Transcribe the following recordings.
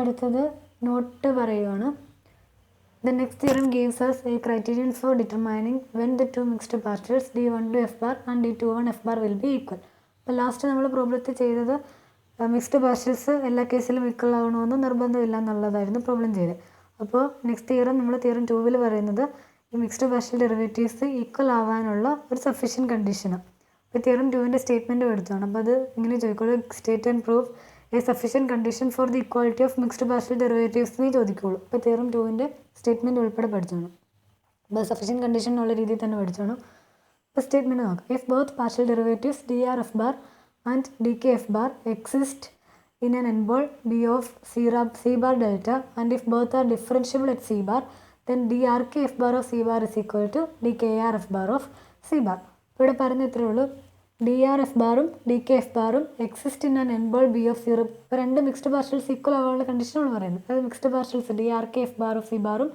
അടുത്തത് നോട്ട് പറയുകയാണ്. The next theorem gives us a criterion for determining when the two mixed particles d12 f bar and d21 f bar will be equal. അപ്പോൾ last നമ്മൾ പ്രോബ്ലത്തിൽ ചെയ്തത് mixed particles എല്ലാ കേസിലും equal ആകണമെന്ന് നിർബന്ധമില്ല എന്നുള്ളതായിരുന്നു problem ചെയ്തത്. അപ്പോൾ നെക്സ്റ്റ് തിയറം നമ്മൾ തിയറം 2 പറയുന്നത് ഈ മിക്സ്ഡ് പാർഷ്യൽ ഡെറിവേറ്റീവ്സ് ഈക്വൽ ആവാനുള്ള ഒരു സഫീഷ്യൻറ്റ് കണ്ടീഷനാണ്. അപ്പോൾ തിയറം 2 സ്റ്റേറ്റ്മെൻറ്റ് എടുത്താണ്. അപ്പോൾ അത് ഇങ്ങനെ ചോദിക്കുള്ളൂ, state and proof a sufficient condition for the equality of mixed partial derivatives എന്നേ ചോദിക്കുള്ളൂ. അപ്പോൾ തിയറം 2 സ്റ്റേറ്റ്മെൻറ്റ് ഉൾപ്പെടെ പഠിച്ചോണം. അപ്പോൾ സഫീഷ്യൻറ്റ് കണ്ടീഷൻ എന്നുള്ള രീതിയിൽ തന്നെ പഠിച്ചോണം. അപ്പോൾ സ്റ്റേറ്റ്മെൻറ്റ് നോക്കാം. If both partial derivatives D R F bar and D K F bar exist in an n-ball b of c bar delta and if both are differentiable at c bar then drk f bar of c bar is equal to dkr f bar of c bar. ഇവിടെ പറയുന്നത് ഇത്രയേ ഉള്ളൂ. D R F ബാറും D K F ബാറും exist in an n-ball b of c. ഇപ്പോൾ രണ്ട് mixed partials equal ആവാനുള്ള കണ്ടീഷനാണ് പറയുന്നത്. അതായത് mixed partials D R K F bar of C ബാറും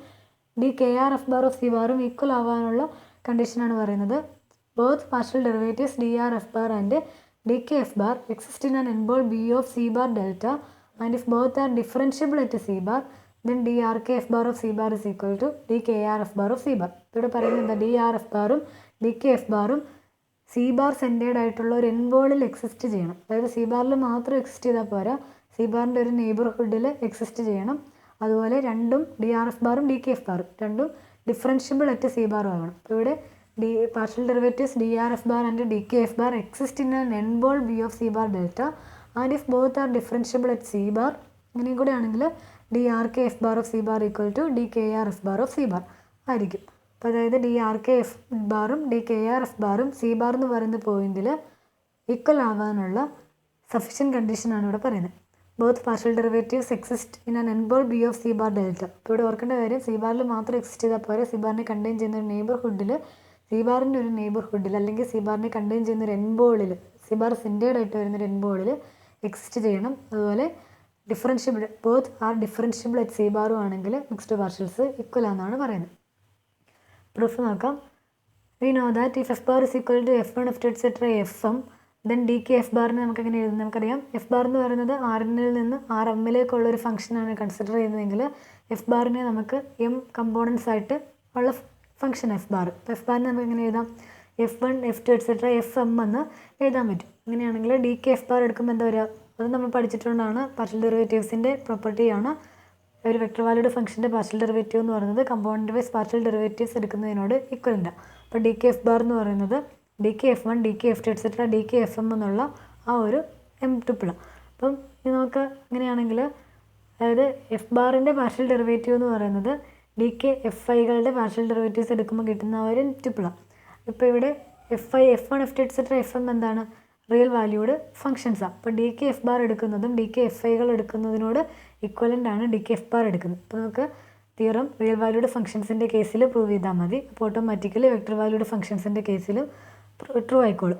D K R F bar of C ബാറും ഈക്വൽ ആവാനുള്ള കണ്ടീഷനാണ് പറയുന്നത്. Both partial derivatives D R F bar and dkf bar exist in an n-ball b of c bar delta and if both are differentiable at c bar then drkf bar of c bar is equal to dkrf bar of c bar. ഇവിടെ പറയുന്നത് drf ബാറും dkf ബാറും C bar centred ആയിട്ടുള്ള ഒരു n-ballൽ exist ചെയ്യണം. അതായത് C ബാറിൽ മാത്രം എക്സിസ്റ്റ് ചെയ്താൽ പോരാ, സി ബാറിൻ്റെ ഒരു നെയ്ബർഹുഡിൽ എക്സിസ്റ്റ് ചെയ്യണം. അതുപോലെ രണ്ടും drf ബാറും dkf ബാറും രണ്ടും ഡിഫറൻഷ്യബിൾ അറ്റ് സി ബാറും ആകണം. അപ്പോൾ ഇവിടെ partial derivatives drf bar and dkf bar exist in an n-ball b of c bar delta and if both are differentiable at c bar ഇങ്ങനെയും കൂടെ ആണെങ്കിൽ drkf bar of c bar equal to dkrf bar of c bar ആയിരിക്കും. അപ്പോൾ അതായത് drkf ബാറും dkrf ബാറും c bar എന്ന് പറയുന്ന പോയിന്റിൽ equal ആവാനുള്ള സഫീഷ്യൻറ്റ് കണ്ടീഷനാണ് ഇവിടെ പറയുന്നത്. Both partial derivatives exist in an n-ball b of c bar delta. ഇപ്പോൾ ഇവിടെ ഓർക്കേണ്ട കാര്യം സി ബാറിൽ മാത്രം എക്സിസ്റ്റ് ചെയ്താൽ പോരെ, സി ബാറിനെ കണ്ടെയ്ൻ ചെയ്യുന്ന ഒരു നെയ്ബർഹുഡിൽ സി ബാറിൻ്റെ ഒരു നെയ്ബർഹുഡിൽ അല്ലെങ്കിൽ സി ബാറിനെ കണ്ടെയ്ൻ ചെയ്യുന്ന ഒരു n-ballൽ സി ബാർ സെൻറ്റേഡ് ആയിട്ട് വരുന്നൊരു n-ballൽ എക്സിസ്റ്റ് ചെയ്യണം. അതുപോലെ differentiable both are differentiable at C ബാറും ആണെങ്കിൽ മിക്സ്ഡ് പാർഷ്യൽസ് ഈക്വൽ ആണെന്നാണ് പറയുന്നത്. പ്രൂഫ് നോക്കാം. We know that if F bar is equal to F one F two etcetera F M then D K F ബാറിന് നമുക്ക് എങ്ങനെ എഴുതുന്നത് നമുക്കറിയാം. എഫ് ബാർ എന്ന് പറയുന്നത് ആറിനിൽ നിന്ന് ആർ എമ്മിലേക്കുള്ള ഒരു ഫംഗ്ഷനാണ് കൺസിഡർ ചെയ്യുന്നതെങ്കിൽ എഫ് ബാറിനെ നമുക്ക് എം കമ്പോണൻസ് ആയിട്ട് ഉള്ള ഫംഗ്ഷൻ എഫ് ബാർ. ഇപ്പോൾ എഫ് ബാറിന് നമുക്ക് എങ്ങനെ എഴുതാം, F one F two etcetera F M എന്ന് എഴുതാൻ പറ്റും. അങ്ങനെയാണെങ്കിൽ ഡി കെ എഫ് ബാർ എടുക്കുമ്പോൾ എന്താ വരിക, അത് നമ്മൾ പഠിച്ചിട്ടുള്ളതാണ്. പാർഷ്യൽ ഡെറിവേറ്റീവ്സിൻ്റെ പ്രോപ്പർട്ടിയാണ്. ഒരു വെക്ടർ വാല്യൂഡ് ഫംഗ്ഷൻ്റെ പാർഷ്യൽ ഡെറിവേറ്റീവ് എന്ന് പറയുന്നത് കമ്പോണൻറ്റ് വൈസ് പാർഷ്യൽ ഡെറിവേറ്റീവ്സ് എടുക്കുന്നതിനോട് ഈക്വലൻ്റ്. അപ്പോൾ ഡി കെ എഫ് ബാർ എന്ന് പറയുന്നത് D K F one D K F two etcetera D K F M എന്നുള്ള ആ ഒരു എം ട്രിപ്പിൾ. അപ്പം ഇത് നമുക്ക് ഇങ്ങനെയാണെങ്കിൽ അതായത് എഫ് ബാറിൻ്റെ പാർഷ്യൽ ഡെറിവേറ്റീവ് എന്ന് പറയുന്നത് ഡി കെ എഫ് ഐകളുടെ പാർഷ്യൽ ഡെറിവേറ്റീവ്സ് എടുക്കുമ്പോൾ കിട്ടുന്ന ഒരു ട്രിപ്പിളാണ്. ഇപ്പോൾ ഇവിടെ F I F one F two etcetera F M എന്താണ്, റിയൽ വാല്യൂഡ് ഫംഗ്ഷൻസാണ്. അപ്പോൾ ഡി കെ എഫ് ബാർ എടുക്കുന്നതും ഡി കെ എഫ് ഐകൾ എടുക്കുന്നതിനോട് ഈക്വലൻ്റ് ആണ് ഡി കെ എഫ് ബാർ എടുക്കുന്നത്. അപ്പോൾ നമുക്ക് തിയറം റിയൽ വാല്യൂഡ് ഫംഗ്ഷൻസിൻ്റെ കേസിൽ പ്രൂവ് ചെയ്താൽ മതി. അപ്പോൾ ഓട്ടോമാറ്റിക്കലി വെക്ടർ വാല്യൂഡ് ഫംഗ്ഷൻസിൻ്റെ കേസിലും ട്രൂ ആയിക്കോളും.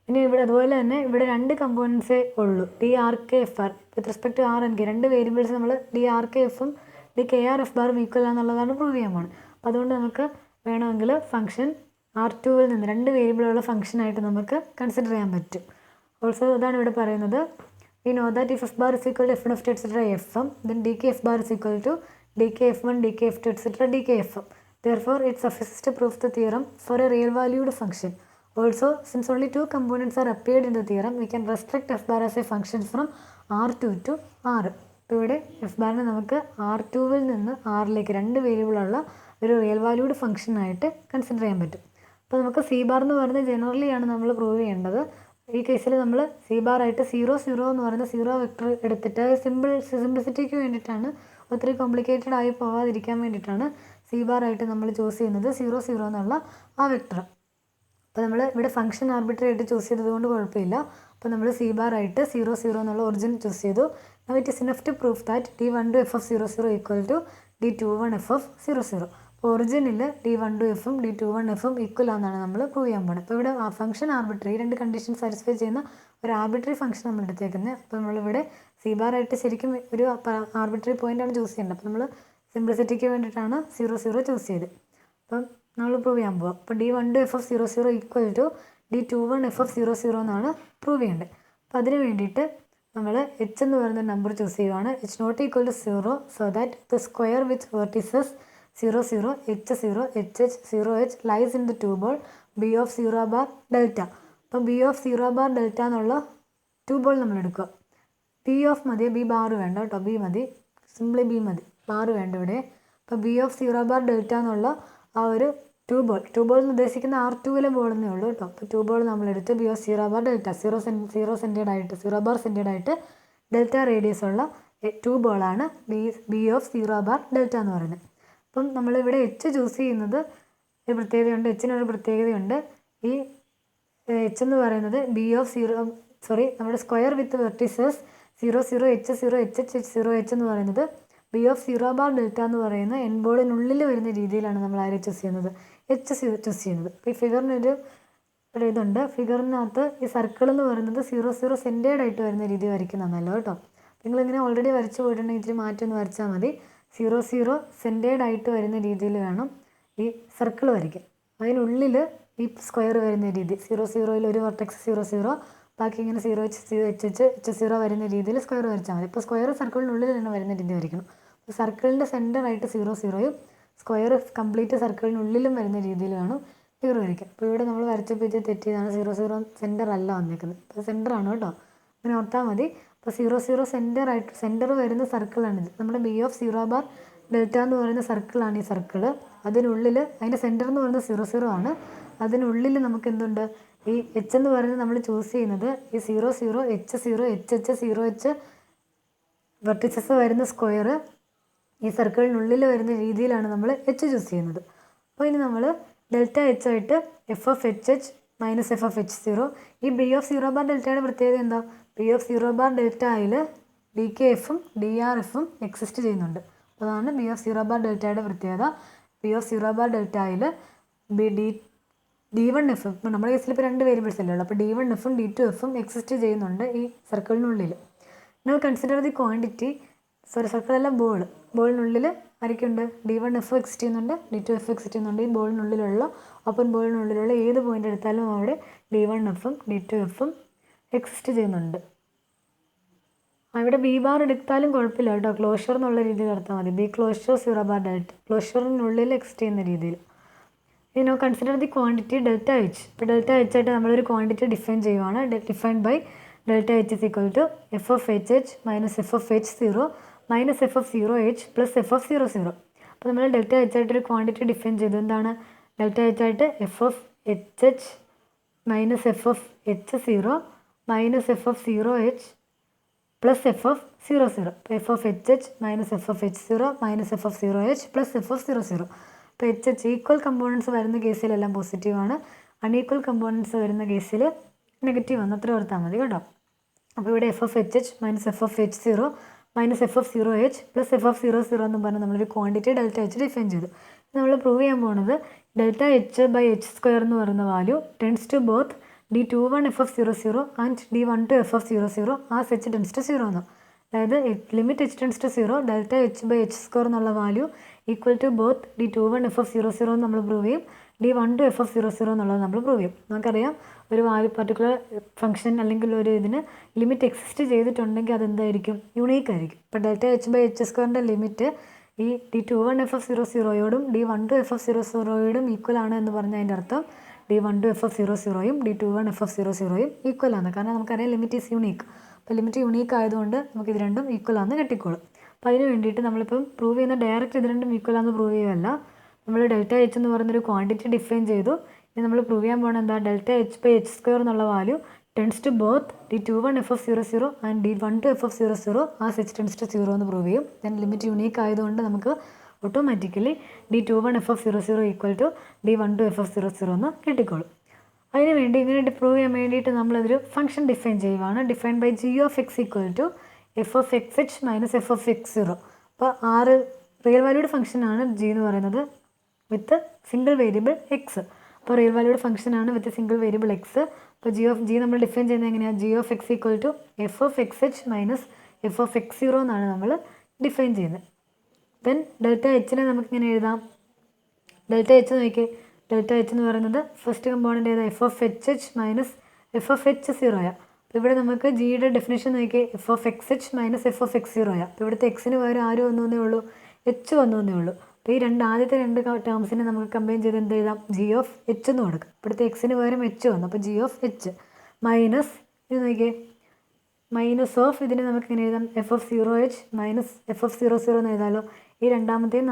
പിന്നെ ഇവിടെ അതുപോലെ തന്നെ ഇവിടെ രണ്ട് കമ്പോണൻസേ ഉള്ളൂ, D R K F R. With respect to R and K രണ്ട് വേരിയബിൾസ് നമ്മൾ ഡി ആർ കെ എഫും ഡി കെ ആർ എഫ് ബാറും ഈക്വൽ ആണെന്നുള്ളതാണ് പ്രൂവ് ചെയ്യാൻ പോകുന്നത്. അപ്പോൾ അതുകൊണ്ട് നമുക്ക് വേണമെങ്കിൽ ഫംഗ്ഷൻ ആർ ടുവിൽ നിന്ന് രണ്ട് വേരിയബിളുള്ള ഫംഗ്ഷനായിട്ട് നമുക്ക് കൺസിഡർ ചെയ്യാൻ പറ്റും. ഓൾസോ അതാണ് ഇവിടെ പറയുന്നത്. We know that if F bar is equal to F one F two etcetera F M then D K F bar is equal to D K F one D K F two etcetera D K F M. Therefore, it suffices to prove the theorem for a real valued function. Also, since only two components are appeared in the theorem, we can restrict f bar as a function from R2 to R. ഇപ്പോൾ ഇവിടെ F ബാറിനെ നമുക്ക് R2വിൽ നിന്ന് ആറിലേക്ക് രണ്ട് വേരിയബിളുള്ള ഒരു real valued ഫംഗ്ഷനായിട്ട് consider ചെയ്യാൻ പറ്റും. അപ്പോൾ നമുക്ക് സി ബാർ എന്ന് പറയുന്നത് ജനറലിയാണ് നമ്മൾ പ്രൂവ് ചെയ്യേണ്ടത്. ഈ കേസിൽ നമ്മൾ സി ബാർ ആയിട്ട് 0 0 എന്ന് പറയുന്ന 0 വെക്ടർ എടുത്തിട്ട് സിംപ്ലിസിറ്റിക്ക് വേണ്ടിയിട്ടാണ്, ഒത്തിരി കോംപ്ലിക്കേറ്റഡ് ആയി പോകാതിരിക്കാൻ വേണ്ടിയിട്ടാണ് സി ബാർ ആയിട്ട് നമ്മൾ ചൂസ് ചെയ്യുന്നത് 0 0 എന്നുള്ള ആ വെക്ടർ. അപ്പോൾ നമ്മൾ ഇവിടെ ഫംഗ്ഷൻ ആർബിട്രറി ആയിട്ട് ചൂസ് ചെയ്തതുകൊണ്ട് കുഴപ്പമില്ല. അപ്പോൾ നമ്മൾ സി ബാർ ആയിട്ട് 0 0 എന്നുള്ള ഒറിജിൻ ചൂസ് ചെയ്തു. Now it is enough to prove that d12 f of 0 0 equal to d21 f of 0 0. അപ്പോൾ ഒറിജിനിൽ d12 എഫും d21 എഫും ഈക്വൽ ആണെന്നാണ് നമ്മൾ പ്രൂവ് ചെയ്യാൻ പോകുന്നത്. അപ്പോൾ ഇവിടെ ആ ഫംഗ്ഷൻ ആർബിട്രറി രണ്ട് കണ്ടീഷൻ സാറ്റിസ്ഫൈ ചെയ്യുന്ന ഒരു ആർബിട്രറി ഫംഗ്ഷൻ നമ്മൾ എടുത്തേക്കുന്നത്. അപ്പോൾ നമ്മളിവിടെ സി ബാർ ആയിട്ട് ശരിക്കും ഒരു ആർബിട്രറി പോയിൻ്റാണ് ചൂസ് ചെയ്യേണ്ടത്. അപ്പോൾ നമ്മൾ സിംപ്ലിസിറ്റിക്ക് വേണ്ടിയിട്ടാണ് 0 0 ചൂസ് ചെയ്ത്. അപ്പം നമ്മൾ പ്രൂവ് ചെയ്യാൻ പോകാം. അപ്പോൾ d12 f of 0 0 equal to d21 f of 0 0 എന്നാണ് പ്രൂവ് ചെയ്യേണ്ടത്. അപ്പോൾ അതിന് വേണ്ടിയിട്ട് നമ്മൾ എച്ച് എന്ന് പറയുന്ന നമ്പർ ചൂസ് ചെയ്യുവാണ്. H not equal to 0 so that the square with vertices 0 0 h 0 h h 0 h lies in the 2 ball B of 0 bar delta. അപ്പം ബി ഓഫ് 0 ബാർ ഡെൽറ്റ എന്നുള്ള 2 ബോൾ നമ്മൾ എടുക്കുക. ബി ഓഫ് മതി, B bar വേണ്ട കേട്ടോ, B മതി, simply B മതി, bar വേണ്ട ഇവിടെ. അപ്പോൾ ബി ഓഫ് 0 ബാർ ഡെൽറ്റ എന്നുള്ള ആ ഒരു 2 ബോൾ എന്ന് ഉദ്ദേശിക്കുന്ന R2 ബോൾ എന്നേ ഉള്ളൂ കേട്ടോ. അപ്പോൾ 2 ബോൾ നമ്മളെടുത്ത് B of 0 bar delta 0 centred ആയിട്ട് 0 ബാർ സെൻറ്റേഡ് ആയിട്ട് ഡെൽറ്റ റേഡിയസ് ഉള്ള 2 ബോളാണ് ബി ഓഫ് 0 ബാർ ഡെൽറ്റ എന്ന് പറയുന്നത്. അപ്പം നമ്മളിവിടെ എച്ച് ചൂസ് ചെയ്യുന്നത് ഒരു പ്രത്യേകതയുണ്ട്, എച്ചിനൊരു പ്രത്യേകതയുണ്ട്. ഈ എച്ച് എന്ന് പറയുന്നത് ബി ഓഫ് 0 നമ്മുടെ square with vertices 0 0 h 0 h h h 0 h എന്ന് പറയുന്നത് ബി ഓഫ് 0 ബാർ ഡെൽറ്റ എന്ന് പറയുന്ന എൻ ബോളിനുള്ളിൽ വരുന്ന രീതിയിലാണ് നമ്മൾ ആരെ ചൂസ് ചെയ്യുന്നത്, എച്ച് ചൂസ് ചെയ്യുന്നത്. അപ്പോൾ ഈ ഫിഗറിനൊരു ഇതുണ്ട്, ഫിഗറിനകത്ത് ഈ സർക്കിൾ എന്ന് പറയുന്നത് 0 0 സെൻറ്റേഡ് ആയിട്ട് വരുന്ന രീതി വരയ്ക്കുന്നതാണല്ലോ കേട്ടോ. നിങ്ങളിങ്ങനെ ഓൾറെഡി വരച്ച് പോയിട്ടുണ്ടെങ്കിൽ ഇച്ചിരി മാറ്റി ഒന്ന് വരച്ചാൽ മതി. 0 0 സെൻറ്റേഡ് ആയിട്ട് വരുന്ന രീതിയിൽ വേണം ഈ സർക്കിൾ വരയ്ക്കാൻ. അതിനുള്ളിൽ ഈ സ്ക്വയർ വരുന്ന രീതി 0 0 ഒരു വെർട്ടെക്സ് 0 0 ബാക്കി ഇങ്ങനെ 0 h 0 h h h 0 വരുന്ന രീതിയിൽ സ്ക്വയർ വരച്ചാൽ മതി. ഇപ്പോൾ സ്ക്വയർ സർക്കിളിനുള്ളിൽ തന്നെ വരുന്ന രീതി വരയ്ക്കണം. അപ്പോൾ സർക്കിളിൻ്റെ സെൻറ്ററായിട്ട് 0 0യും സ്ക്വയർ കംപ്ലീറ്റ് സർക്കിളിനുള്ളിലും വരുന്ന രീതിയിൽ വേണം ഫിഗർ വരയ്ക്കാം. അപ്പോൾ ഇവിടെ നമ്മൾ വരച്ചപ്പോൾ ഇത് തെറ്റിയതാണ്, 0 0 സെൻറ്റർ അല്ല വന്നിരിക്കുന്നത്, അപ്പോൾ സെൻറ്ററാണ് കേട്ടോ, അങ്ങനെ ഓർത്താൽ മതി. അപ്പോൾ 0 0 സെൻറ്റർ വരുന്ന സർക്കിളാണിത്. നമ്മുടെ ബി ഓഫ് 0 ബാർ ഡെൽറ്റ എന്ന് പറയുന്ന സർക്കിളാണ് ഈ സർക്കിൾ. അതിനുള്ളിൽ അതിൻ്റെ സെൻറ്റർ എന്ന് പറയുന്നത് 0 0 ആണ്. അതിനുള്ളിൽ നമുക്ക് എന്തുണ്ട്, ഈ എച്ച് എന്ന് പറയുന്നത് നമ്മൾ ചൂസ് ചെയ്യുന്നത് ഈ 0 0 h 0 h h 0 h vertices വരുന്ന സ്ക്വയർ ഈ സർക്കിളിനുള്ളിൽ വരുന്ന രീതിയിലാണ് നമ്മൾ എച്ച് ചൂസ് ചെയ്യുന്നത്. അപ്പോൾ ഇനി നമ്മൾ ഡെൽറ്റ എച്ച് ആയിട്ട് F of H H minus F of H 0. ഈ ബി ഓഫ് 0 ബാർ ഡെൽറ്റയുടെ പ്രത്യേകത എന്താ, ബി ഓഫ് 0 ബാർ ഡെൽറ്റയിൽ ഡി കെ എഫും ഡി ആർ എഫും എക്സിസ്റ്റ് ചെയ്യുന്നുണ്ട്. അതാണ് ബി ഓഫ് 0 ബാർ ഡെൽറ്റയുടെ പ്രത്യേകത. ബി ഓഫ് 0 ബാർ ഡെൽറ്റയിൽ D1 എഫ്, നമ്മുടെ കേസിൽ ഇപ്പോൾ 2 വേരിയബിൾസ് അല്ലേ ഉള്ളൂ, അപ്പോൾ D1 എഫും D2 എഫും എക്സിസ്റ്റ് ചെയ്യുന്നുണ്ട് ഈ സർക്കിളിനുള്ളിൽ. നമ്മൾ കൺസിഡർ ദി ക്വാണ്ടിറ്റി, സർക്കിളല്ല ബോളിനുള്ളിൽ ആരൊക്കെയുണ്ട്, D1 എഫ് എക്സിസ്റ്റ് ചെയ്യുന്നുണ്ട്, D2 എഫ് എക്സിസ്റ്റ് ചെയ്യുന്നുണ്ട്. ഈ ബോളിനുള്ളിലുള്ള ഓപ്പൺ ബോളിനുള്ളിലുള്ള ഏത് പോയിന്റ് എടുത്താലും അവിടെ D1 എഫും D2 എഫും എക്സിസ്റ്റ് ചെയ്യുന്നുണ്ട്. അവിടെ ബി ബാർ എടുത്താലും കുഴപ്പമില്ല കേട്ടോ, ക്ലോഷർ എന്നുള്ള രീതിയിൽ നടത്താൽ മതി. ബി ക്ലോഷർ 0 ബാർ ഡെൽറ്റ, ക്ലോഷറിനുള്ളിൽ എക്സിസ്റ്റ് ചെയ്യുന്ന രീതിയിൽ. ഇനി consider the quantity delta H. ഇപ്പോൾ ഡെൽറ്റ എച്ച് ആയിട്ട് നമ്മളൊരു ക്വാണ്ടിറ്റി ഡിഫൈൻ ചെയ്യുവാണ്. Defined by delta H is equal to F of H H minus F of H 0 minus F of 0 H plus F of 0 0. അപ്പോൾ നമ്മൾ delta H ആയിട്ടൊരു quantity define ചെയ്തു. എന്താണ് delta H ആയിട്ട് F of H H minus F of H 0 minus F of 0 H plus F of 0 0. അപ്പോൾ F of H H minus F of H 0 minus F of 0 H plus F of 0 0. അപ്പോൾ H H equal components വരുന്ന കേസിലെല്ലാം പോസിറ്റീവാണ്, unequal components വരുന്ന കേസിൽ negative ആണ്, അത്ര ഓർത്താൽ മതി കേട്ടോ. അപ്പോൾ ഇവിടെ F of H H minus F of H 0 minus F of 0 H plus F of 0 0 എന്ന് പറഞ്ഞ് നമ്മളൊരു ക്വാണ്ടിറ്റി ഡെൽറ്റ എച്ച് ഡിഫൈൻ ചെയ്തു. നമ്മൾ പ്രൂവ് ചെയ്യാൻ പോകുന്നത് delta H by H square എന്ന് പറയുന്ന value tends to both D21 F of 0 0 and D12 F of 0 0 as H tends to 0 എന്ന്. അതായത് limit H tends to 0 delta H by H square എന്നുള്ള value equal to both D21 F of 0 0 നമ്മൾ prove ചെയ്യും, D12 F of 0 0 എന്നുള്ളത് നമ്മൾ prove ചെയ്യും. നമുക്കറിയാം ഒരു പർട്ടിക്കുലർ ഫംഗ്ഷൻ അല്ലെങ്കിൽ ഒരു ഇതിന് ലിമിറ്റ് എക്സിസ്റ്റ് ചെയ്തിട്ടുണ്ടെങ്കിൽ അതെന്തായിരിക്കും, യുണീക്ക് ആയിരിക്കും. ഇപ്പോൾ ഡെൽറ്റ എച്ച് ബൈ എച്ച് സ്ക്വയറിൻ്റെ ലിമിറ്റ് ഈ D21 എഫ് ഓഫ് 0 0യോടും D12 എഫ് ഓഫ് 0 0യോടും ഈക്വൽ ആണ് എന്ന് പറഞ്ഞാൽ അതിൻ്റെ അർത്ഥം D12 എഫ് ഓഫ് 0 0യും D21 എഫ് ഓഫ് 0 0യും ഈക്വൽ ആണ്. കാരണം നമുക്കറിയാം ലിമിറ്റ് ഈസ് യുണീക്ക്. അപ്പോൾ ലിമിറ്റ് യുണീക്ക് ആയതുകൊണ്ട് നമുക്ക് ഇത് രണ്ടും ഈക്വൽ ആണെന്ന് കിട്ടിക്കോളും. അപ്പോൾ അതിന് വേണ്ടിയിട്ട് നമ്മളിപ്പം പ്രൂവ് ചെയ്യുന്ന ഡയറക്റ്റ് ഇത് രണ്ടും ഈക്വൽ ആണെന്ന് പ്രൂവ് ചെയ്യുകയല്ല, നമ്മൾ ഡെൽറ്റ എച്ച് എന്ന് പറയുന്നൊരു ക്വാണ്ടിറ്റി ഡിഫൈൻ ചെയ്തു. ഇനി നമ്മൾ പ്രൂവ് ചെയ്യാൻ പോകുന്നത് എന്താ, delta H by H square എന്നുള്ള value tends to both D21 F of 0 0 and D12 F of 0 0 as H tends to 0 എന്ന് പ്രൂവ് ചെയ്യും. ദെൻ ലിമിറ്റ് യുണീക്ക് ആയതുകൊണ്ട് നമുക്ക് automatically D21 F of 0 0 equal to D12 F of 0 0 എന്ന് കിട്ടിക്കോളും. അതിന് വേണ്ടി ഇങ്ങനെ പ്രൂവ് ചെയ്യാൻ വേണ്ടിയിട്ട് നമ്മളതൊരു ഫംഗ്ഷൻ ഡിഫൈൻ ചെയ്യുവാണ്. Define by G of X equal to F of X H minus F of X 0. അപ്പോൾ 6 റിയൽ വാല്യൂഡ് ഫംഗ്ഷനാണ് ജി എന്ന് പറയുന്നത് വിത്ത് സിംഗിൾ വേരിയബിൾ എക്സ്. അപ്പോൾ റിയൽ വാല്യൂഡ് ഫംഗ്ഷനാണ് വിത്ത് സിംഗിൾ വേരിയബിൾ എക്സ്. അപ്പോൾ ജി നമ്മൾ define ചെയ്യുന്നത് എങ്ങനെയാണ്, G of X equal to F of X H minus F of X 0 എന്നാണ് നമ്മൾ ഡിഫൈൻ ചെയ്യുന്നത്. ദെൻ ഡെൽറ്റ എച്ചിനെ നമുക്കിങ്ങനെ എഴുതാം. ഡെൽറ്റ എച്ച് നോക്കിയേ, ഡെൽറ്റ എച്ച് എന്ന് പറയുന്നത് ഫസ്റ്റ് കമ്പോണൻ്റ് ഏതാ, F of H H minus F of H 0. ഇവിടെ നമുക്ക് ജിയുടെ ഡെഫിനേഷൻ നോക്കിയാൽ F of X H minus F of X 0 അപ്പോൾ ഇവിടുത്തെ എക്സിന് പകരം ആര് വന്നേ ഉള്ളൂ, എച്ച് വന്നേ ഉള്ളൂ. അപ്പോൾ ഈ ആദ്യത്തെ രണ്ട് ടേംസിനെ നമുക്ക് കമ്പൈൻ ചെയ്ത് എന്ത് എഴുതാം, ജി ഓഫ് എച്ച് എന്ന് കൊടുക്കും. ഇവിടുത്തെ എക്സിന് പകരം എച്ച് വന്നു, അപ്പോൾ ജി ഓഫ് എച്ച് മൈനസ് ഇത് നോക്കിയേ മൈനസ് ഓഫ് ഇതിനെ നമുക്ക് ഇങ്ങനെ എഴുതാം F of 0h minus F of 00 എന്ന് എഴുതാമല്ലോ. ഈ മൂന്നാമത്തെയും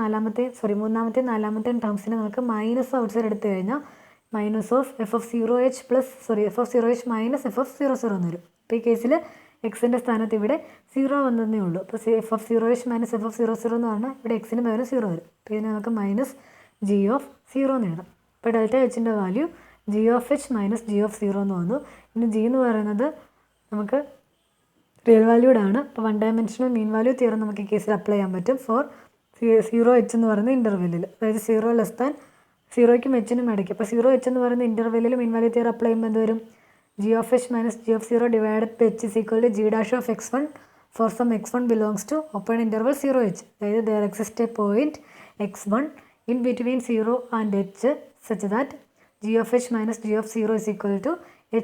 നാലാമത്തെയും ടേംസിനെ നമുക്ക് മൈനസ് ഔട്ട് സൈഡ് എടുത്തു കഴിഞ്ഞാൽ minus of F of 0h F of 0h minus F of 00 എന്ന് വരും. അപ്പോൾ ഈ കേസിൽ എക്സിൻ്റെ സ്ഥാനത്ത് ഇവിടെ 0 വന്നതേ ഉള്ളൂ. അപ്പോൾ F of 0h minus F of 00 എന്ന് പറഞ്ഞാൽ ഇവിടെ എക്സിന് പകരം 0 വരും. അപ്പോൾ ഇതിനെ നമുക്ക് മൈനസ് ജി ഓഫ് 0 എന്ന് എഴുതാം. അപ്പോൾ ഡെൽറ്റ എച്ചിൻ്റെ value G of H minus G of 0 എന്ന് വന്നു. ഇനി ജി എന്ന് പറയുന്നത് നമുക്ക് റിയൽ വാല്യൂഡ് ആണ്. അപ്പോൾ 1 ഡയമെൻഷണൽ മീൻ വാല്യൂ തിയറം നമുക്ക് ഈ കേസിൽ അപ്ലൈ ചെയ്യാൻ പറ്റും ഫോർ 0h എന്ന് പറയുന്ന ഇൻ്റർവെല്ലിൽ, അതായത് 0ക്കും എച്ചിനും ഇടയ്ക്ക്. അപ്പോൾ 0h എന്ന് പറയുന്ന ഇൻ്റർവെല്ലിൽ മീൻ വാല്യൂ തിയറം അപ്ലൈ ചെയ്യുമ്പോൾ എന്ത് വരും, G of H minus G of 0 divided by H is equal to G dash of x1 for some x1 belongs to open interval 0h, അതായത് there exist a point x1 in between 0 and h such that g of h minus g of 0 is equal to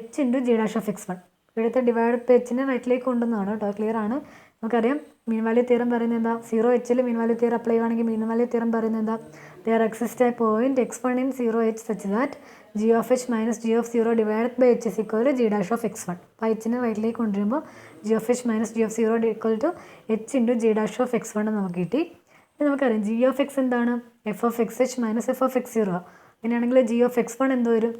h into g dash of x1. ഇവിടുത്തെ divide by എച്ചിനെ റൈറ്റിലേക്ക് കൊണ്ടുവന്നതാണ് കേട്ടോ, clear ആണ്. നമുക്കറിയാം മീൻ value theorem പറയുന്നത് എന്താ, 0hൽ മീൻ value theorem apply ചെയ്യുകയാണെങ്കിൽ മീൻ value theorem പറയുന്നത് എന്താ, there exist a point x1 in 0h such that g of h minus g of 0 divided by h is equal to g dash of x1. അപ്പോൾ എച്ചിനെ റൈറ്റിലേക്ക് കൊണ്ടുവരുമ്പോൾ g of h minus g of 0 equal to h into g dash of x1 എന്ന് നമുക്ക് കിട്ടി. നമുക്കറിയാം G of X എന്താണ്, F of X H minus F of X 0. അങ്ങനെയാണെങ്കിൽ G of x1 എന്ത് വരും,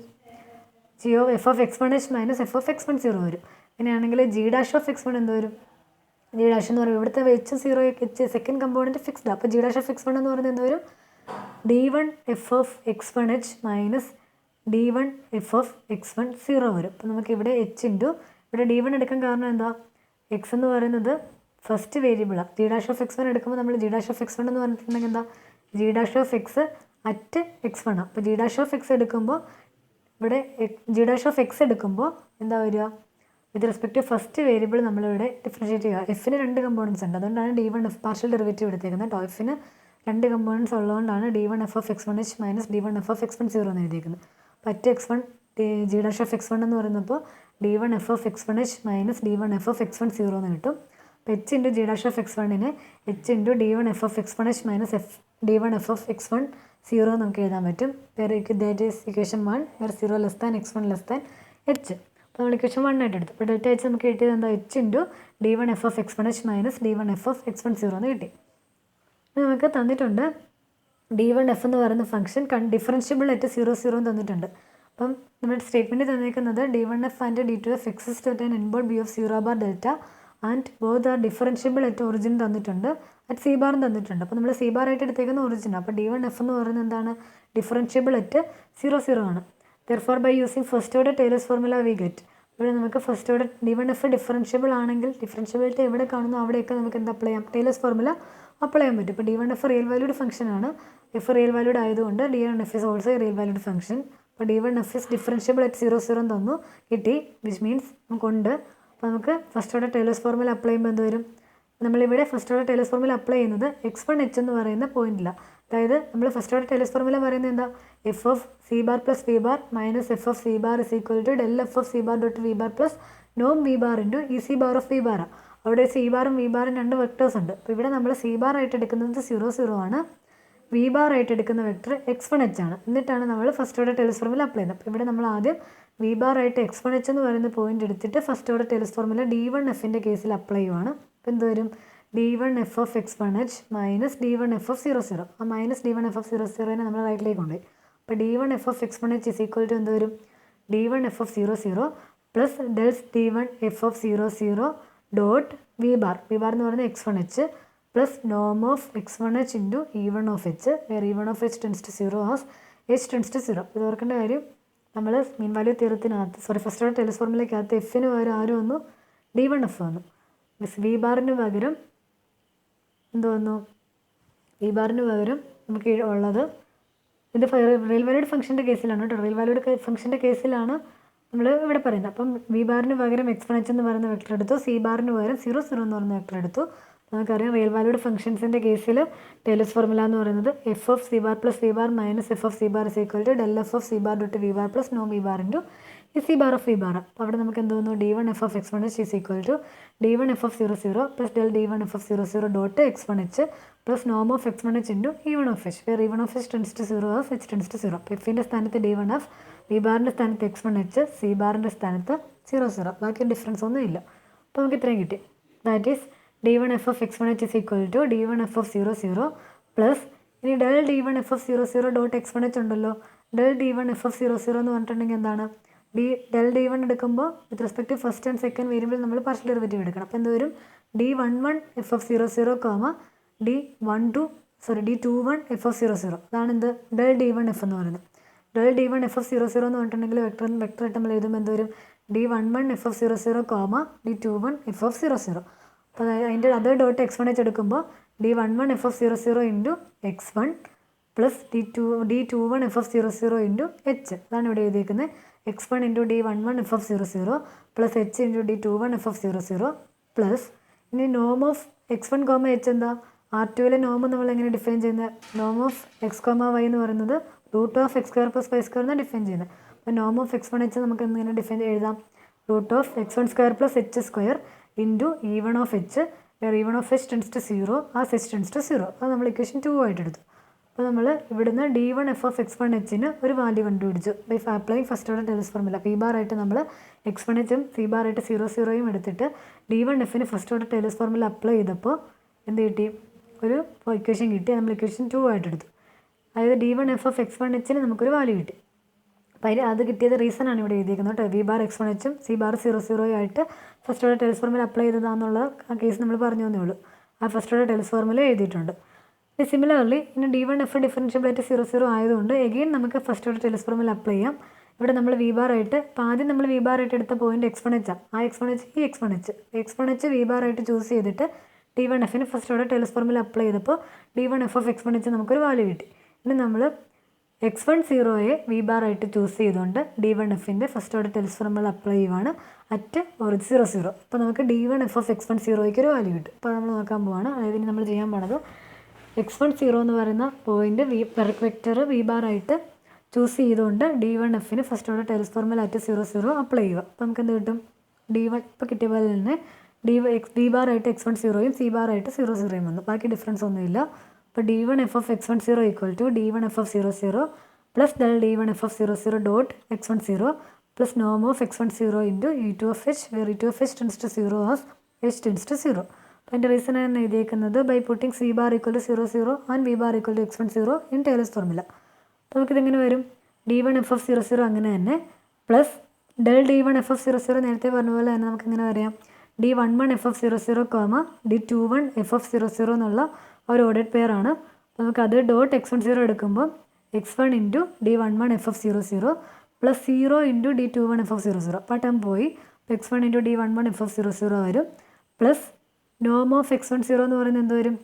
F of x1h minus F of x1 0 വരും. അങ്ങനെയാണെങ്കിൽ ജി ഡാഷ് ഓഫ് x1 എന്ത് വരും, ജി ഡാഷ് എന്ന് പറയുമ്പോൾ ഇവിടുത്തെ H 0 H second component fixed. അപ്പോൾ ജി ഡാഷ് ഓഫ് x1 എന്ന് പറയുന്നത് എന്ത് വരും, d1 F of x1h minus d1 F of x1 0 വരും. അപ്പോൾ നമുക്ക് ഇവിടെ എച്ച് ഇൻറ്റു ഇവിടെ d1 എടുക്കാൻ കാരണം എന്താ, എക്സ് എന്ന് പറയുന്നത് ഫസ്റ്റ് വേരിയബിളാണ്. ജി ഡാഷ് ഓഫ് x1 എടുക്കുമ്പോൾ നമ്മൾ ജി ഡാഷ് ഓഫ് x1 എന്ന് പറഞ്ഞിട്ടുണ്ടെങ്കിൽ എന്താ, G dash of X at x1 ആണ്. അപ്പോൾ ജി ഡാഷ് ഓഫ് എക്സ് എടുക്കുമ്പോൾ ഇവിടെ ജി ഡാഷ് ഓഫ് എക്സ് എടുക്കുമ്പോൾ എന്താ വരിക, with respect to first variable നമ്മളിവിടെ ഡിഫറൻഷ്യേറ്റ് ചെയ്യുക. എഫിന് 2 കമ്പോണൻസ് ഉണ്ട്, അതുകൊണ്ടാണ് d1 എഫ് പാർഷ്യൽ ഡെറിവേറ്റീവ് എടുത്തേക്കുന്നത് കേട്ടോ. എഫിന് 2 കമ്പോണൻസ് ഉള്ളതുകൊണ്ടാണ് d1 F of x1h minus d1 F of x1 0 എന്ന് എഴുതിയിരിക്കുന്നത്. അപ്പോൾ at x1 G dash of x1 എന്ന് പറയുന്നപ്പോൾ d1 F of x1h minus d1 F of x1 0 എന്ന് കിട്ടും. അപ്പോൾ H into G dash of x1നെ H into d1 F of x1h minus d1 F of x1 0 നമുക്ക് എഴുതാൻ പറ്റും. That is equation 1 where 0 less than x1 less than h. അപ്പോൾ നമ്മൾ equation 1 ആയിട്ട് എടുത്തു. അപ്പോൾ ഡെൽറ്റ എച്ച് നമുക്ക് കിട്ടിയത് എന്താ, H into d1 F of x1h minus d1 F of x1 0 എന്ന് കിട്ടി. നമുക്ക് തന്നിട്ടുണ്ട് d1 എഫ് എന്ന് പറയുന്ന ഫംഗ്ഷൻ ഡിഫറൻഷ്യബിൾ അറ്റ് 0 0 തന്നിട്ടുണ്ട്. അപ്പം നമ്മുടെ സ്റ്റേറ്റ്മെൻറ്റ് തന്നിരിക്കുന്നത് d1 F and d2 F exist at an inboard B of 0 bar delta and both are differentiable at origin തന്നിട്ടുണ്ട്, അറ്റ് സി ബാറും തന്നിട്ടുണ്ട്. അപ്പോൾ നമ്മൾ സി ബാർ ആയിട്ട് എടുത്തേക്കുന്ന ഒറിജിൻ. അപ്പോൾ d1 എഫ് എന്ന് പറയുന്നത് എന്താണ്, ഡിഫറൻഷ്യബിൾ അറ്റ് 0 0 ആണ്. Therefore by using first order Taylor's formula we get. ഇവിടെ നമുക്ക് first order d1 F differentiable ആണെങ്കിൽ ഡിഫറൻഷ്യബിലിറ്റി എവിടെ കാണുന്നു അവിടെയൊക്കെ നമുക്ക് എന്താ അപ്ലൈ ചെയ്യാം, ടൈലേഴ്സ് ഫോർമുല അപ്ലൈ ചെയ്യാൻ പറ്റും. ഇപ്പോൾ d1 F real valued function ആണ്, എഫ് റിയൽ വാല്യൂഡ് ആയതുകൊണ്ട് d1 F is also real valued function. അപ്പോൾ d1 F is differentiable at 0 0 തന്നു കിട്ടി, വിച്ച് മീൻസ് നമുക്കുണ്ട്. അപ്പോൾ നമുക്ക് first order Taylor's formula apply ചെയ്യുമ്പോൾ എന്ത് വരും, നമ്മളിവിടെ first order Taylor's formula apply ചെയ്യുന്നത് x1h എന്ന് പറയുന്ന പോയിന്റില്ല. അതായത് നമ്മൾ ഫസ്റ്റ് ഓർഡർ ടൈലേഴ്സ് ഫോർമുല പറയുന്നത് എന്താ, F of C bar plus V bar minus F of C bar is equal to del F of C bar dot V bar plus നോം V bar into E C bar of V bar. അവിടെ C ബാറും V ബാറും 2 vectors ഉണ്ട്. അപ്പോൾ ഇവിടെ നമ്മൾ C bar ആയിട്ട് എടുക്കുന്നത് 0 0 ആണ്, വി ബാർ ആയിട്ട് എടുക്കുന്ന വെക്ടർ x1h ആണ്. എന്നിട്ടാണ് നമ്മൾ first order Taylor's formula apply ചെയ്യുന്നത്. അപ്പോൾ ഇവിടെ നമ്മൾ ആദ്യം വി ബാർ ആയിട്ട് x1h എന്ന് പറയുന്ന പോയിന്റ് എടുത്തിട്ട് first order Taylor's formula d1 എഫിൻ്റെ കേസിൽ അപ്ലൈ ചെയ്യുവാണ്. അപ്പോൾ എന്ത് വരും, d1 F of x1h minus d1 F of 0 0. ആ മൈനസ് d1 എഫ് ഓഫ് 0 0നെ നമ്മൾ റൈറ്റിലേക്ക് കൊണ്ടുപോയി. അപ്പോൾ d1 F of x1h is equal to എന്ത് വരും, d1 F of 0 0 plus dels d1 F of 0 0 dot V bar എന്ന് പറയുന്നത് x1h പ്ലസ് നോം of x1h into e1 of h where e1 of h tends to 0 as h tends to 0. ഇത് ഓർക്കേണ്ട കാര്യം, നമ്മൾ mean value തിയറത്തിനകത്ത് first order Taylor's ഫോർമുലയ്ക്കകത്ത് എഫിന് പകരം ആരും വന്നു, d1 എഫ് വന്നു. വി ബാറിന് പകരം എന്ത് വന്നു, വി ബാറിന് പകരം നമുക്ക് ഉള്ളത് ഇത് റിയൽ വാല്യൂഡ് ഫംഗ്ഷൻ്റെ കേസിലാണ് കേട്ടോ, റിയൽ വാല്യൂഡ് ഫംഗ്ഷൻ്റെ കേസിലാണ് നമ്മൾ ഇവിടെ പറയുന്നത്. അപ്പം വി ബാറിന് പകരം x1h എന്ന് പറയുന്ന വെക്ടർ എടുത്തു, സി ബാറിന് പകരം 0 0 എന്ന് പറയുന്ന വെക്ടർ എടുത്തു. നമുക്കറിയാം റിയൽ വാല്യൂഡ് ഫംഗ്ഷൻസിൻ്റെ കേസിൽ ടൈലേഴ്സ് ഫോർമുല എന്ന് പറയുന്നത് F of C bar plus V bar minus F of C bar is equal to del F of C bar dot V bar plus നോ V bar into E C bar of V bar. അപ്പോൾ അവിടെ നമുക്ക് എന്ത് തോന്നുന്നു, d1 f of x1h is equal to d1 f of 00 plus del d1 f of 00 dot x1h plus norm of x1h into e1 of h, where e1 of h tends to 0 as h tends to 0. അപ്പോൾ എഫിൻ്റെ സ്ഥാനത്ത് d1 f, V ബാറിൻ്റെ സ്ഥാനത്ത് x1h, C ബാറിൻ്റെ സ്ഥാനത്ത് 00. ബാക്കി difference ഒന്നും ഇല്ല. അപ്പോൾ നമുക്ക് ഇത്രയും കിട്ടി. That is d1 f of x1h is equal to d1 f of 00 plus ഇനി del d1 f of 00 dot x1h ഉണ്ടല്ലോ, ഡെൽ d1 f of 00 എന്ന് പറഞ്ഞിട്ടുണ്ടെങ്കിൽ എന്താണ്, ഡെൽ d1 എടുക്കുമ്പോൾ with respect to first and second variable നമ്മൾ partial derivative എടുക്കണം. അപ്പോൾ എന്ത് വരും, d11 f of 00 d21 f of 00. അതാണ് എന്ത്, ഡെൽ d1 f എന്ന് പറയുന്നത്. ഡെൽ d1 f of 00 എന്ന് പറഞ്ഞിട്ടുണ്ടെങ്കിൽ വെക്ടർ ആയിട്ട് നമ്മൾ എഴുതുമ്പോൾ എന്ത് വരും, d11 f of 00 d21 f of 00. അപ്പോൾ അതിൻ്റെ അതർ ഡോട്ട് x1h എടുക്കുമ്പോൾ d11 f of 00 into x1 plus d21 f of 00 into h. അതാണ് ഇവിടെ എഴുതിയിരിക്കുന്നത്. x1 into d11 f of 00 plus h into d21 f of 00 plus ഇനി നോം of x1 h എന്താ, R2ലെ നോം നമ്മൾ എങ്ങനെ ഡിഫൈൻ ചെയ്യുന്നത്, നോം ഓഫ് x, y എന്ന് പറയുന്നത് root of x² plus y² എന്നാണ് ഡിഫൈൻ ചെയ്യുന്നത്. അപ്പോൾ നോം ഓഫ് x1h നമുക്ക് എങ്ങനെ ഡിഫൈൻ എഴുതാം, root of x1² plus h² into e1 of h, where e1 of h tends to 0 as h tends to 0. അപ്പോൾ നമ്മൾ ഇക്വേഷൻ 2 ആയിട്ട് എടുത്തു. അപ്പോൾ നമ്മൾ ഇവിടുന്ന് d1 f of x1hന് ഒരു വാല്യൂ കണ്ടുപിടിച്ചു by apply first order Taylor's formula. P bar ആയിട്ട് നമ്മൾ x1hും സി ബാർ ആയിട്ട് 00യും എടുത്തിട്ട് d1 fന് first order Taylor's formula apply ചെയ്തപ്പോൾ എന്ത് കിട്ടി, ഒരു ഇക്വേഷൻ കിട്ടി. നമ്മൾ ഇക്വേഷൻ 2 ആയിട്ട് എടുത്തു. അതായത് d1 f of x1hന് നമുക്കൊരു വാല്യൂ കിട്ടി. അപ്പോൾ അതിൽ അത് കിട്ടിയത് റീസൺ ആണ് ഇവിടെ എഴുതിയിരിക്കുന്നത് കേട്ടോ. വി ബാർ x1hും സി ബാർ 00 ആയിട്ട് first order Taylor's formula apply ചെയ്തതാണെന്നുള്ള ആ കേസ് നമ്മൾ പറഞ്ഞു തന്നേ ഉള്ളൂ. ആ ഫസ്റ്റ് ഓർഡർ ടെയിലേഴ്സ് ഫോർമുല എഴുതിയിട്ടുണ്ട്. സിമിലർലി ഇനി d1 f ഡിഫറൻഷ്യബിൾ ആയിട്ട് 00 ആയതുകൊണ്ട് എഗെയിൻ നമുക്ക് first order Taylor's formula apply ചെയ്യാം. ഇവിടെ നമ്മൾ വി ബാർ ആയിട്ട്, അപ്പോൾ ആദ്യം നമ്മൾ വി ബാർ ആയിട്ട് എടുത്ത പോയിന്റ് x1h ആണ്. ആ x1h വി ബാർ ആയിട്ട് ചൂസ് ചെയ്തിട്ട് d1 fന് first order Taylor's formula apply ചെയ്തപ്പോൾ d1 f of x1h നമുക്കൊരു വാല്യൂ കിട്ടി. ഇനി നമ്മൾ x10യെ വി ബാർ ആയിട്ട് ചൂസ് ചെയ്തുകൊണ്ട് d1 fൻ്റെ first order Taylor's formula apply ചെയ്യുവാണ് അറ്റ് ഒറിജിൻ 00. അപ്പോൾ നമുക്ക് d1 f of x10യ്ക്ക് ഒരു വാല്യൂ കിട്ടും. അപ്പോൾ നമ്മൾ നോക്കാൻ പോവാണ്. അതായത് ഇനി നമ്മൾ ചെയ്യാൻ പോണത് x10 എന്ന് പറയുന്ന പോയിന്റ് വെക്റ്റർ വി ബാർ ആയിട്ട് ചൂസ് ചെയ്തുകൊണ്ട് d1 fന് first order Taylor's formula at 00 apply ചെയ്യുക. അപ്പോൾ നമുക്ക് എന്ത് കിട്ടും, d1 ഇപ്പോൾ കിട്ടിയ പോലെ തന്നെ വി ബാർ ആയിട്ട് x10യും സി ബാർ ആയിട്ട് 00യും വന്നു. ബാക്കി ഡിഫറൻസ് ഒന്നുമില്ല. അപ്പോൾ d1 f of x10 equal to d1 f of 00 plus del d1 f of 00 dot x10 plus നോം of x10 into e2 of h, where e2 of h tends to 0 as h tends to 0. അപ്പോൾ അതിൻ്റെ reason ആണ് എഴുതിയേക്കുന്നത് by putting c bar equal to 00 and v bar equal to x10 in Taylor's formula. അപ്പോൾ നമുക്കിതെങ്ങനെ വരും, d1 f of 00 അങ്ങനെ തന്നെ plus del d1 f of 00 നേരത്തെ പറഞ്ഞ പോലെ തന്നെ നമുക്ക് ഇങ്ങനെ പറയാം d11 f of 00 d21 f of 00 എന്നുള്ള ഒരു ഓർഡേഡ് പെയർ ആണ്. അപ്പോൾ നമുക്കത് ഡോട്ട് x10 എടുക്കുമ്പോൾ x1 into d11 f of 00 plus 0 into d21 f of 00. അപ്പോൾ ടേം പോയി. അപ്പോൾ x1 into d11 f of 00 വരും പ്ലസ് നോം ഓഫ് x10 എന്ന് പറയുന്നത് എന്ത് വരും,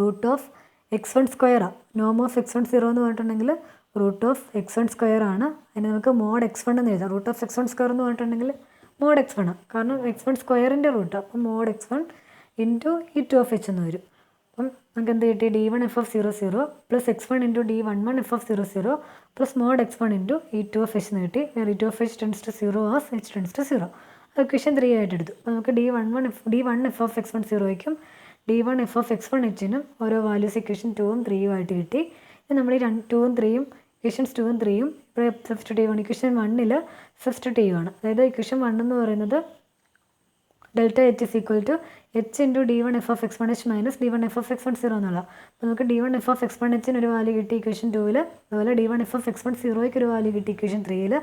റൂട്ട് ഓഫ് x1² ആണ്. നോം ഓഫ് x10 എന്ന് പറഞ്ഞിട്ടുണ്ടെങ്കിൽ റൂട്ട് ഓഫ് x1² ആണ്. അതിന് നമുക്ക് മോഡ് x1 എന്ന് എഴുതാം. റൂട്ട് ഓഫ് x1² എന്ന് പറഞ്ഞിട്ടുണ്ടെങ്കിൽ മോഡ് x1 ആണ്, കാരണം x1²ൻ്റെ റൂട്ട്. അപ്പം mod x1 into e2 of h എന്ന് വരും. അപ്പം നമുക്ക് എന്ത് കിട്ടി, d1 f of 00 plus x1 into d11 f of 00 plus mod x1 into e2 of h എന്ന് കിട്ടി. Where e2 of h tends to 0 as h tends to 0. Equation 3 ആയിട്ട് എടുത്തു. അപ്പോൾ നമുക്ക് d1 f of x10യ്ക്കും d1 f of x1hനും ഓരോ values equation 2ഉം 3ഉം ആയിട്ട് കിട്ടി. നമ്മൾ ഈ 2ഉം 3ഉം ഇക്വേഷൻസ് 2ഉം 3ഉം ഇവിടെ സബ്സ്റ്റിറ്റ്യൂട്ട് ചെയ്യുവാണ്. ഇക്വേഷൻ 1ൽ സബ്സ്റ്റിറ്റ്യൂട്ട് ചെയ്യുവാണ്. അതായത് ഇക്വേഷൻ 1 എന്ന് പറയുന്നത് delta h is equal to h into d1 f of x1h minus d1 f of x10 എന്നുള്ള. അപ്പോൾ നമുക്ക് d1 f of x1hന് ഒരു വാല്യൂ കിട്ടി ഇക്വേഷൻ 2ൽ, അതുപോലെ d1 f of x10യ്ക്ക് ഒരു വാല്യൂ കിട്ടി ഇക്വേഷൻ 3ൽ.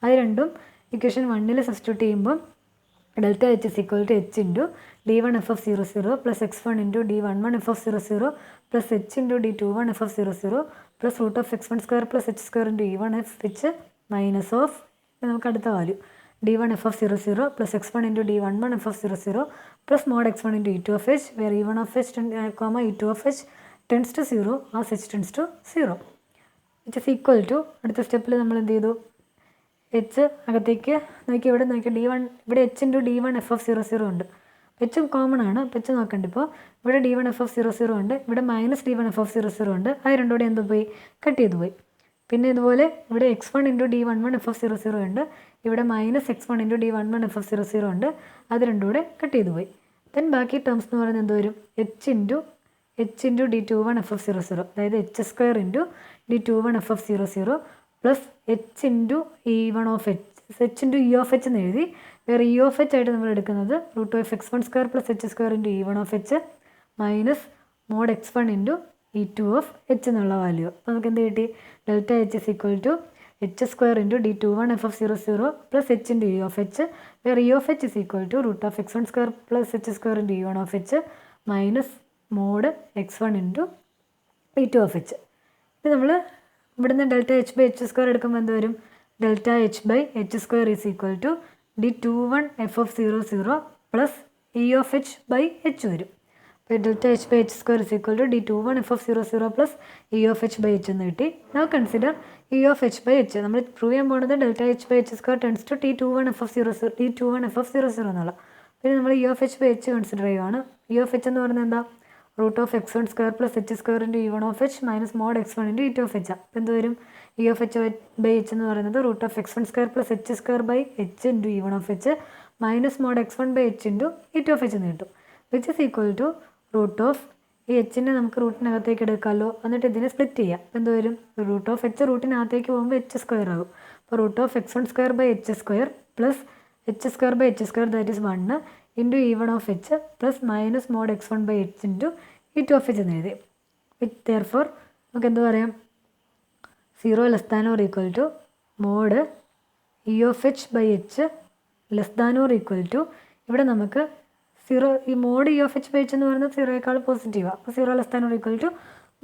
അത് രണ്ടും ഇക്വേഷൻ 1ൽ സബ്സ്റ്റിറ്റ്യൂട്ട് ചെയ്യുമ്പോൾ delta h is equal to h into d1 f of 00 plus x1 into d11 f of 00 plus h into d21 f of 00 plus root of x1² plus h² into e1 f which minus of നമുക്ക് അടുത്ത value d1 f of 00 plus x1 into d11 f of 00 plus mod x1 into e2 of h, where e1 of h e2 of h tends to 0 as h tends to 0 which is equal to. അടുത്ത സ്റ്റെപ്പിൽ നമ്മൾ എന്ത് ചെയ്തു, h അകത്തേക്ക് നോക്കി ഇവിടെ d1 ഇവിടെ h into d1 f of 00 ഉണ്ട്. h കോമൺ ആണ്. അപ്പോൾ h നോക്കണ്ട. ഇപ്പോൾ ഇവിടെ d1 f of 00 ഉണ്ട്, ഇവിടെ മൈനസ് d1 f of 00 ഉണ്ട്. അത് രണ്ടുകൂടെ എന്ത് പോയി, കട്ട് ചെയ്ത് പോയി. പിന്നെ ഇതുപോലെ ഇവിടെ x1 ഇൻറ്റു d11 f(0) ഉണ്ട്, ഇവിടെ -x1 ഇൻറ്റു d11 f(0) ഉണ്ട്. അത് രണ്ടും കൂടെ കട്ട് ചെയ്ത് പോയി. ദെൻ ബാക്കി ടേംസ് എന്ന് പറയുന്നത് എന്ത് വരും? h ഇൻറ്റു d21 f(0), അതായത് h² into d21 f(0) plus h into e1 of h, h into E of H എന്ന് എഴുതി. വേറെ ഇ ഓഫ് എച്ച് ആയിട്ട് നമ്മൾ എടുക്കുന്നത് √(x1² plus h² into e1 of H minus mod x1 into e2 of H എന്നുള്ള value. അപ്പോൾ നമുക്ക് എന്ത് കിട്ടി? Delta H is equal to h² into d21 f(0) plus h into E of H, where E of H is equal to √(x1² plus h² into e1 of H minus mod x1 into e2 of H. ഇത് നമ്മൾ ഇവിടുന്ന് delta H by h² എടുക്കുമ്പോൾ എന്ത് വരും? Delta H by h² is equal to d21 f(0) plus e of H by h വരും. അപ്പോൾ delta H by h² is equal to d21 f(0) plus e of H by H എന്ന് കിട്ടി. Now consider e of H by h. നമ്മൾ prove ചെയ്യാൻ പോകുന്നത് delta H by h² tends to d21 f(0) എന്നുള്ള. പിന്നെ നമ്മൾ e of H by h consider ചെയ്യുവാണ്. E of H എന്ന് പറയുന്നത് എന്താ? √(x1² plus h² into e1 of H minus mod x1 into e2 of H. അപ്പോൾ എന്ത് വരും? E of H by H എന്ന് പറയുന്നത് √(x1² plus h² by H into e1 of H minus mod x1 by H into e2 of H എന്ന് കിട്ടും. Which is equal to ഈ എച്ചിനെ നമുക്ക് റൂട്ടിനകത്തേക്ക് എടുക്കാമല്ലോ, എന്നിട്ട് ഇതിനെ സ്പ്ലിറ്റ് ചെയ്യാം. അപ്പോൾ എന്ത് വരും? √(h) റൂട്ടിനകത്തേക്ക് പോകുമ്പോൾ h² ആകും. അപ്പോൾ √(x1² by h² plus h² by h² that is 1 into e1 of H plus minus mod x1 by H into e2 of H എന്ന് എഴുതി. വിത്ത് ദെയർഫോർ നമുക്ക് എന്ത് പറയാം? 0 less than or equal to mod E of H by H less than or equal to, ഇവിടെ നമുക്ക് 0, ഈ mod E of H by H എന്ന് പറയുന്നത് 0യേക്കാൾ പോസിറ്റീവാണ്. അപ്പോൾ 0 less than or equal to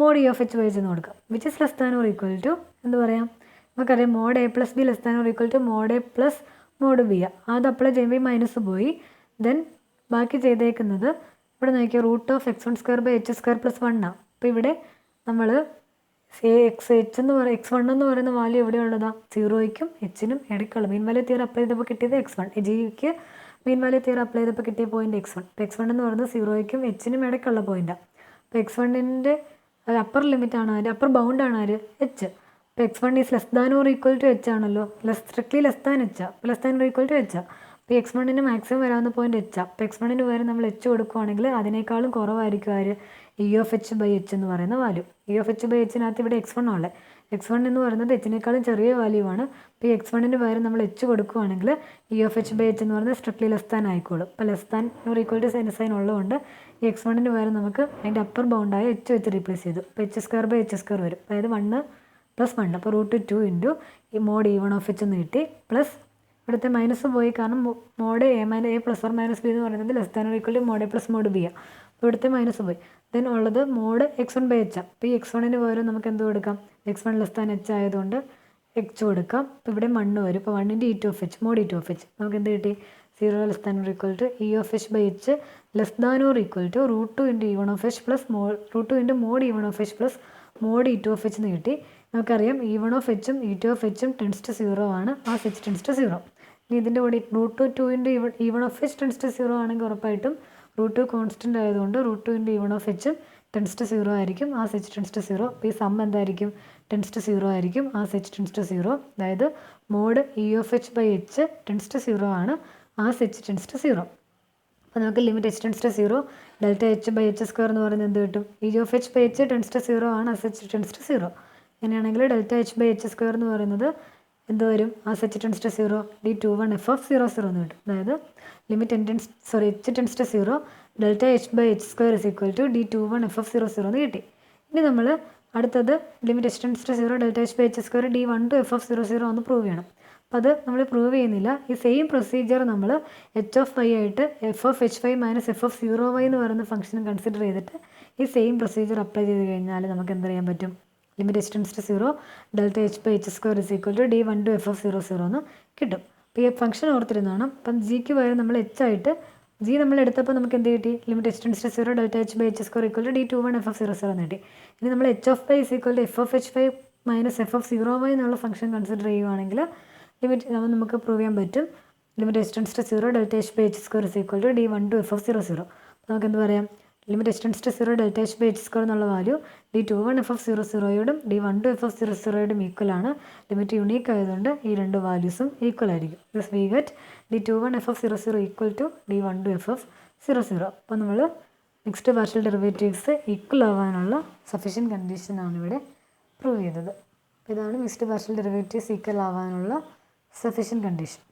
mod E of H by H എന്ന് കൊടുക്കാം. Which is less than or equal to എന്ത് പറയാം? നമുക്കറിയാം mod A plus B less than or equal to mod A plus mod B. അത് apply ചെയ്യുമ്പോൾ minus പോയി. Then ബാക്കി ചെയ്തേക്കുന്നത് ഇവിടെ നോക്കിയാൽ √(x1² ബൈ h² പ്ലസ് 1 ആണ്. അപ്പോൾ ഇവിടെ നമ്മൾ x1 എന്ന് പറയുന്ന വാല്യൂ എവിടെയുള്ളതാണ്? 0യ്ക്കും എച്ചിനും ഇടയ്ക്കുള്ള മീൻ വാല്യൂ തിയറി അപ്ലൈ ചെയ്തപ്പോൾ കിട്ടിയത് x1, ജിക്ക് മീൻ വാല്യൂ തിയറി അപ്ലൈ ചെയ്തപ്പോൾ കിട്ടിയ പോയിന്റ് x1. അപ്പോൾ x1 എന്ന് പറയുന്നത് 0യ്ക്കും എച്ചിനും ഇടയ്ക്കുള്ള പോയിന്റാണ്. അപ്പോൾ x1ൻ്റെ അപ്പർ ലിമിറ്റാണ് ആര്? അപ്പർ ബൗണ്ടാണ് ആര്? h. അപ്പോൾ x1 is less than or equal to h ആണല്ലോ, സ്ട്രിക്ട്ലി ലെസ് ദാൻ h. അപ്പോൾ less than or equal to h. അപ്പോൾ x1ന് മാക്സിമം വരാവുന്ന പോയിന്റ് h. അപ്പോൾ x1ന് പകരം നമ്മൾ h കൊടുക്കുകയാണെങ്കിൽ അതിനേക്കാളും കുറവായിരിക്കും ആര്? E of H by H എന്ന് പറയുന്ന value. E of H by എച്ചിനകത്ത് ഇവിടെ x1 ഉള്ളത്. x1 എന്ന് പറയുന്നത് എച്ചിനേക്കാളും ചെറിയ വാല്യൂ ആണ്. അപ്പോൾ ഈ x1ന് പകരം നമ്മൾ h കൊടുക്കുകയാണെങ്കിൽ E of H by H എന്ന് പറയുന്നത് സ്ട്രിക്ട്ലി ലെസ് ദാൻ ആയിക്കോളും. അപ്പോൾ less than or equal to sign ഉള്ളതുകൊണ്ട് ഈ x1ന് പകരം നമുക്ക് അതിൻ്റെ അപ്പർ ബൗണ്ടായ h വെച്ച് റീപ്ലേസ് ചെയ്തു. അപ്പോൾ h² ബൈ h² വരും, അതായത് 1 പ്ലസ് 1. അപ്പോൾ √2 ഇൻറ്റു ഈ മോഡ് e1 ഓഫ് എച്ച് എന്ന് കിട്ടി. പ്ലസ് ഇവിടുത്തെ മൈനസ് പോയി, കാരണം mod A plus or minus B എന്ന് പറയുന്നത് less than or equal to mod A plus mod B ആണ്. അപ്പോൾ ഇവിടുത്തെ മൈനസ് പോയി. ദെൻ ഉള്ളത് മോഡ് x1 ബൈ എച്ച്. അപ്പോൾ ഈ x1ന് പകരം നമുക്ക് എന്ത് കൊടുക്കാം? x1 ലെസ് ദാൻ h ആയതുകൊണ്ട് h കൊടുക്കാം. അപ്പോൾ ഇവിടെ 1 വരും. അപ്പോൾ 1 into e2 of h mod e2 of h നമുക്ക് എന്ത് കിട്ടി? 0 less than or equal to e of H by H less than or equal to √2 into e1 of H plus √2 into mod e1 of H plus mod e2 of H എന്ന് കിട്ടി. നമുക്കറിയാം e1 of എച്ചും e2 of എച്ചും tends to 0 ആണ്, ആ h tends to 0. ഇനി ഇതിൻ്റെ കൂടി √2 into e1 of h tends to 0 ആണെങ്കിൽ ഉറപ്പായിട്ടും √2 കോൺസ്റ്റൻ്റ് ആയതുകൊണ്ട് √2 ഇൻറ്റു e1 ഓഫ് എച്ചും ടെൻസ് ടു 0 ആയിരിക്കും, ആ h ടെൻസ് ടു 0. അപ്പോൾ ഈ സം എന്തായിരിക്കും? ടെൻസ് ടു 0 ആയിരിക്കും, ആ h ടെൻസ് ടു 0. അതായത് mod E of H by H tends to 0 ആണ്, ആ h ടെൻസ് ടു 0. അപ്പോൾ നമുക്ക് limit h tends to 0 delta H by h² എന്ന് പറയുന്നത് എന്ത് കിട്ടും? E of H by H tends to 0 ആണ്, ആ h ടെൻസ് ടു 0. അങ്ങനെയാണെങ്കിൽ ഡെൽറ്റ എച്ച് ബൈ h² എന്ന് പറയുന്നത് എന്ത് വരും? ആ h tends to 0 d21 f(0) എന്ന് കിട്ടും. അതായത് limit h tends to 0 delta H by h² is equal to d21 f(0) എന്ന് കിട്ടി. ഇനി നമ്മൾ അടുത്തത് limit h tends to 0 delta H by h² d12 f(0) ഒന്ന് പ്രൂവ് ചെയ്യണം. അപ്പോൾ അത് നമ്മൾ പ്രൂവ് ചെയ്യുന്നില്ല. ഈ സെയിം പ്രൊസീജിയർ നമ്മൾ h ഓഫ് y ആയിട്ട് f(h5) മൈനസ് f(0y) എന്ന് പറയുന്ന ഫംഗ്ഷൻ കൺസിഡർ ചെയ്തിട്ട് ഈ സെയിം പ്രൊസീജിയർ അപ്ലൈ ചെയ്ത് കഴിഞ്ഞാൽ നമുക്ക് എന്ത് ചെയ്യാൻ പറ്റും? Limit h tends to 0 delta H by h² is equal to d12 f(0) എന്ന് കിട്ടും. അപ്പോൾ ഈ ഫംഗ്ഷൻ ഓർത്തിരുന്നതാണ്. അപ്പം ജിക്ക് പകരം നമ്മൾ h ആയിട്ട് ജി നമ്മൾ എടുത്തപ്പോൾ നമുക്ക് എന്ത് കിട്ടി? Limit h tends to 0 delta H by h² equal to d21 f(0) എന്ന് കിട്ടി. ഇനി നമ്മൾ h of y is equal to f(h5) minus f(0y) എന്നുള്ള ഫംഗ്ഷൻ കൺസിഡർ ചെയ്യുവാണെങ്കിൽ ലിമിറ്റ് നമുക്ക് പ്രൂവ് ചെയ്യാൻ പറ്റും. Limit h tends to 0 delta H by h² is equal to d12 f(0) നമുക്ക് എന്ത് പറയാം? Limit H tends to 0 delta H by H square എന്നുള്ള value d21 F of 00യോടും d12 എഫ് ഓഫ് 00യോടും equal ആണ്. Limit unique ആയതുകൊണ്ട് ഈ രണ്ട് വാല്യൂസും ഈക്വൽ ആയിരിക്കും. Thus we get d21 F of 00 equal to d12 F of 00. അപ്പോൾ നമ്മൾ മിക്സ്ഡ് പാർഷ്യൽ ഡെറിവേറ്റീവ്സ് ഈക്വൽ ആവാനുള്ള സഫീഷ്യൻറ്റ് കണ്ടീഷനാണ് ഇവിടെ പ്രൂവ് ചെയ്തത്. ഇതാണ് മിക്സ്ഡ് പാർഷ്യൽ ഡെറിവേറ്റീവ്സ് ഈക്വൽ ആവാനുള്ള സഫീഷ്യൻറ്റ് കണ്ടീഷൻ.